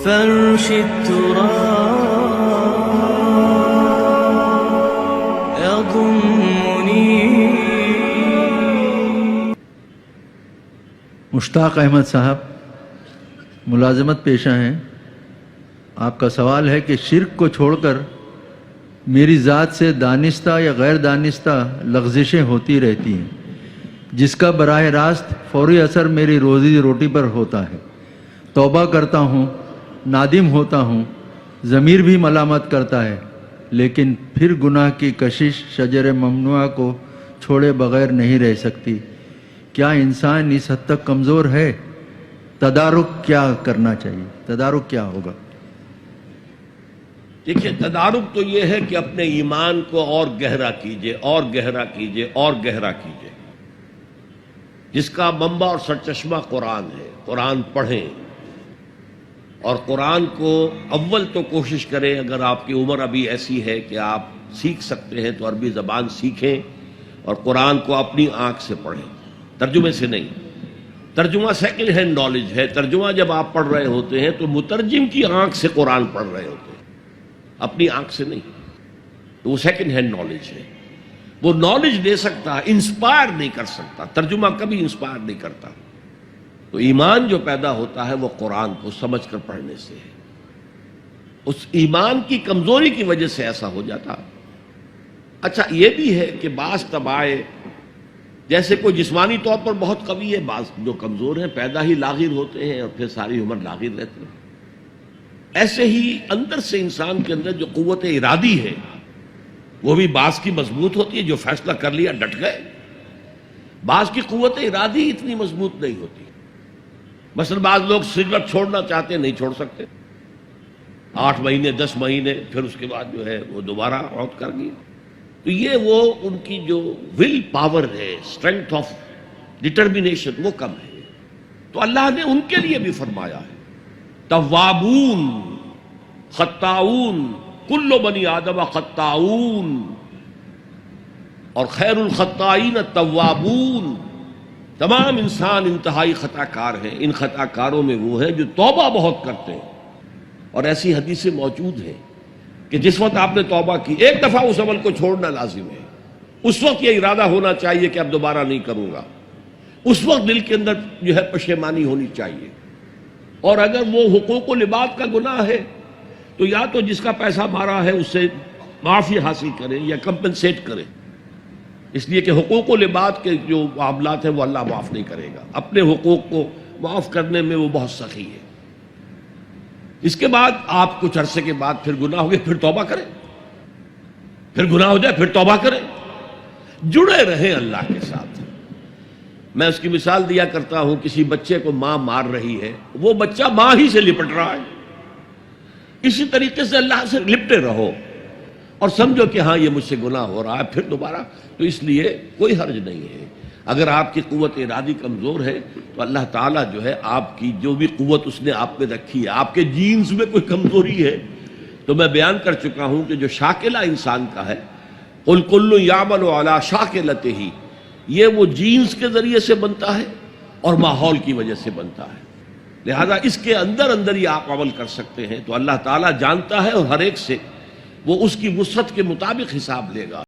فرش التراب يضمني. مشتاق احمد صاحب ملازمت پیشہ ہیں. آپ کا سوال ہے کہ شرک کو چھوڑ کر میری ذات سے دانستہ یا غیر دانستہ لغزشیں ہوتی رہتی ہیں جس کا براہ راست فوری اثر میری روزی روٹی پر ہوتا ہے. توبہ کرتا ہوں، نادم ہوتا ہوں، ضمیر بھی ملامت کرتا ہے، لیکن پھر گناہ کی کشش شجر ممنوعہ کو چھوڑے بغیر نہیں رہ سکتی. کیا انسان اس حد تک کمزور ہے؟ تدارک کیا کرنا چاہیے؟ تدارک کیا ہوگا؟ دیکھیے، تدارک تو یہ ہے کہ اپنے ایمان کو اور گہرا کیجئے، اور گہرا کیجئے، اور گہرا کیجئے. جس کا منبع اور سرچشمہ قرآن ہے. قرآن پڑھیں اور قرآن کو اول تو کوشش کریں، اگر آپ کی عمر ابھی ایسی ہے کہ آپ سیکھ سکتے ہیں تو عربی زبان سیکھیں اور قرآن کو اپنی آنکھ سے پڑھیں، ترجمے سے نہیں. ترجمہ سیکنڈ ہینڈ نالج ہے. ترجمہ جب آپ پڑھ رہے ہوتے ہیں تو مترجم کی آنکھ سے قرآن پڑھ رہے ہوتے ہیں، اپنی آنکھ سے نہیں. تو وہ سیکنڈ ہینڈ نالج ہے. وہ نالج دے سکتا ہے، انسپائر نہیں کر سکتا. ترجمہ کبھی انسپائر نہیں کرتا. تو ایمان جو پیدا ہوتا ہے وہ قرآن کو سمجھ کر پڑھنے سے ہے. اس ایمان کی کمزوری کی وجہ سے ایسا ہو جاتا. اچھا، یہ بھی ہے کہ بعض طبائع، جیسے کوئی جسمانی طور پر بہت قوی ہے، بعض جو کمزور ہیں پیدا ہی لاغر ہوتے ہیں اور پھر ساری عمر لاغر رہتے ہیں. ایسے ہی اندر سے انسان کے اندر جو قوت ارادی ہے وہ بھی بعض کی مضبوط ہوتی ہے، جو فیصلہ کر لیا ڈٹ گئے. بعض کی قوت ارادی اتنی مضبوط نہیں ہوتی. مثلا بعض لوگ سگریٹ چھوڑنا چاہتے ہیں، نہیں چھوڑ سکتے. 8 مہینے 10 مہینے پھر اس کے بعد جو ہے وہ دوبارہ عہد کر گئی. تو یہ وہ ان کی جو ول پاور ہے، اسٹرینتھ آف ڈٹرمینیشن، وہ کم ہے. تو اللہ نے ان کے لیے بھی فرمایا ہے توابون خطاؤون کل بنی آدم خطاؤون، اور خیر الخطائین التوابون. تمام انسان انتہائی خطا کار ہیں. ان خطا کاروں میں وہ ہیں جو توبہ بہت کرتے ہیں. اور ایسی حدیثیں موجود ہیں کہ جس وقت آپ نے توبہ کی، ایک دفعہ اس عمل کو چھوڑنا لازم ہے. اس وقت یہ ارادہ ہونا چاہیے کہ اب دوبارہ نہیں کروں گا. اس وقت دل کے اندر جو ہے پشیمانی ہونی چاہیے. اور اگر وہ حقوق و لباد کا گناہ ہے تو یا تو جس کا پیسہ مارا ہے اس سے معافی حاصل کریں یا کمپنسیٹ کریں، اس لیے کہ حقوق و لباد کے جو معاملات ہیں وہ اللہ معاف نہیں کرے گا. اپنے حقوق کو معاف کرنے میں وہ بہت سخی ہے. اس کے بعد آپ کچھ عرصے کے بعد پھر گناہ ہو گئے، پھر توبہ کریں. پھر گناہ ہو جائے پھر توبہ کریں. جڑے رہیں اللہ کے ساتھ. میں اس کی مثال دیا کرتا ہوں، کسی بچے کو ماں مار رہی ہے، وہ بچہ ماں ہی سے لپٹ رہا ہے. اسی طریقے سے اللہ سے لپٹے رہو اور سمجھو کہ ہاں یہ مجھ سے گناہ ہو رہا ہے، پھر دوبارہ. تو اس لیے کوئی حرج نہیں ہے. اگر آپ کی قوت ارادی کمزور ہے تو اللہ تعالیٰ جو ہے آپ کی جو بھی قوت اس نے آپ میں رکھی ہے، آپ کے جینز میں کوئی کمزوری ہے تو میں بیان کر چکا ہوں کہ جو شاکلہ انسان کا ہے، قل کل یعمل علی شاکلتہ، یہ وہ جینز کے ذریعے سے بنتا ہے اور ماحول کی وجہ سے بنتا ہے. لہذا اس کے اندر اندر ہی آپ عمل کر سکتے ہیں. تو اللہ تعالیٰ جانتا ہے اور ہر ایک سے وہ اس کی وسعت کے مطابق حساب لے گا.